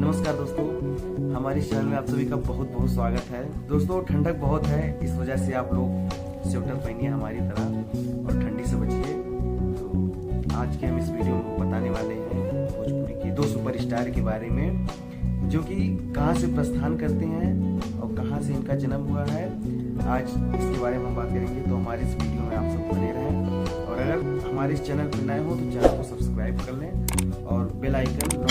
नमस्कार दोस्तों, हमारे चैनल में आप सभी का बहुत बहुत स्वागत है। दोस्तों ठंडक बहुत है, इस वजह से आप लोग स्वेटर पहनिए हमारी तरह और ठंडी से बचिए। तो आज के हम इस वीडियो में बताने वाले हैं भोजपुरी के दो सुपरस्टार के बारे में, जो कि कहां से प्रस्थान करते हैं और कहां से इनका जन्म हुआ है। आज इसके बारे में हम बात करेंगे, तो हमारे इस वीडियो में आप सब बने रहें। और अगर हमारे इस चैनल पर नए हो तो चैनल को सब्सक्राइब कर लें और बेल आइकन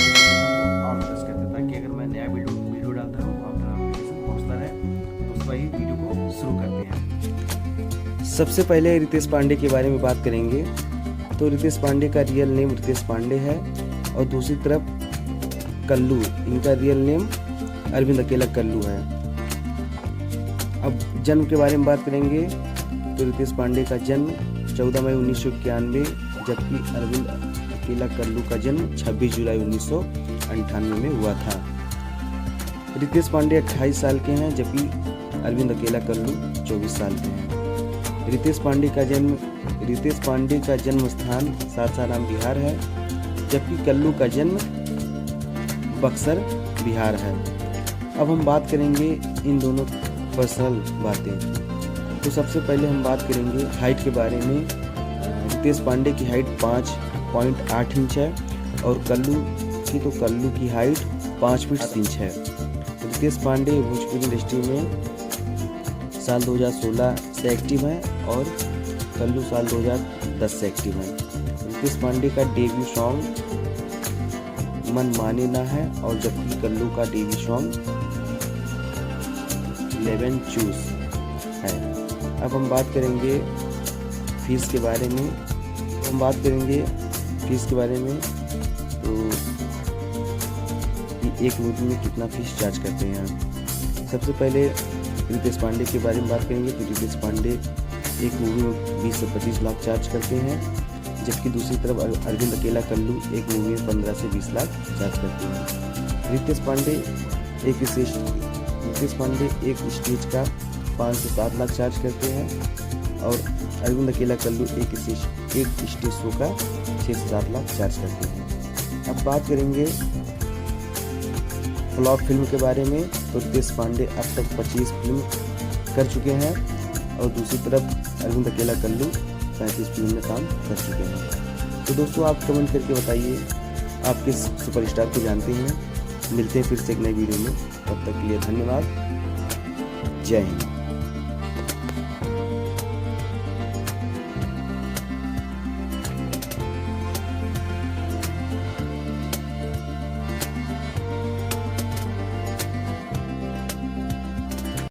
ऑन प्रेस कर दें, ताकि अगर मैं नया वीडियो डालता हूँ तो आपका नोटिफिकेशन पहुँचता रहे। तो उसका ही वीडियो को शुरू करते हैं। सबसे पहले रितेश पांडे के बारे में बात करेंगे। तो रितेश पांडे का रियल नेम रितेश पांडे है और दूसरी तरफ कल्लू, इनका रियल नेम अरविंद अकेला कल्लू है। अब जन्म के बारे में बात करेंगे तो रितेश पांडे का जन्म 14 मई 1991, जबकि अरविंद अकेला कल्लू का जन्म 26 जुलाई 1998 में हुआ था। रितेश पांडे 28 साल के हैं, जबकि अरविंद अकेला कल्लू 24 साल के हैं। रितेश पांडे का जन्म स्थान सासाराम बिहार है, जबकि कल्लू का जन्म बक्सर बिहार है। अब हम बात करेंगे इन दोनों पर्सनल बातें। तो सबसे पहले हम बात करेंगे हाइट के बारे में। रितेश पांडे की हाइट 5.8 इंच है और कल्लू की हाइट 5 फीट 3 इंच है। रितेश पांडे भोजपुरी इंडस्ट्री में साल 2016 से एक्टिव है और कल्लू साल 2010 से एक्टिव है। रितेश पांडे का डेब्यू सॉन्ग मन माने ना है, और जबकि कल्लू का डेब्यू सॉन्ग 11 चूज है। अब हम बात करेंगे फीस के बारे में। तो एक मूवी में कितना फीस चार्ज करते हैं। सबसे पहले रितेश पांडे के बारे में बात करेंगे। तो रितेश पांडे एक मूवी में 20 से 25 लाख चार्ज करते हैं, जबकि दूसरी तरफ अरविंद अकेला कल्लू एक मूवी में 15 से 20 लाख चार्ज करते हैं। रितेश पांडे एक स्टेज का 5 से 7 लाख चार्ज करते हैं और अरविंद अकेला कल्लू एक स्टेज शो का 6 से 7 लाख चार्ज करते हैं। अब बात करेंगे फ्लॉप फिल्म के बारे में। तो रितेश पांडे अब तक 25 फिल्म कर चुके हैं और दूसरी तरफ अरविंद अकेला कल्लू 35 फिल्म में काम कर चुके हैं। तो दोस्तों आप कमेंट करके बताइए आप किस सुपरस्टार को जानते हैं। मिलते हैं फिर से एक नई वीडियो में, तब तक के लिए धन्यवाद। जय हिंद।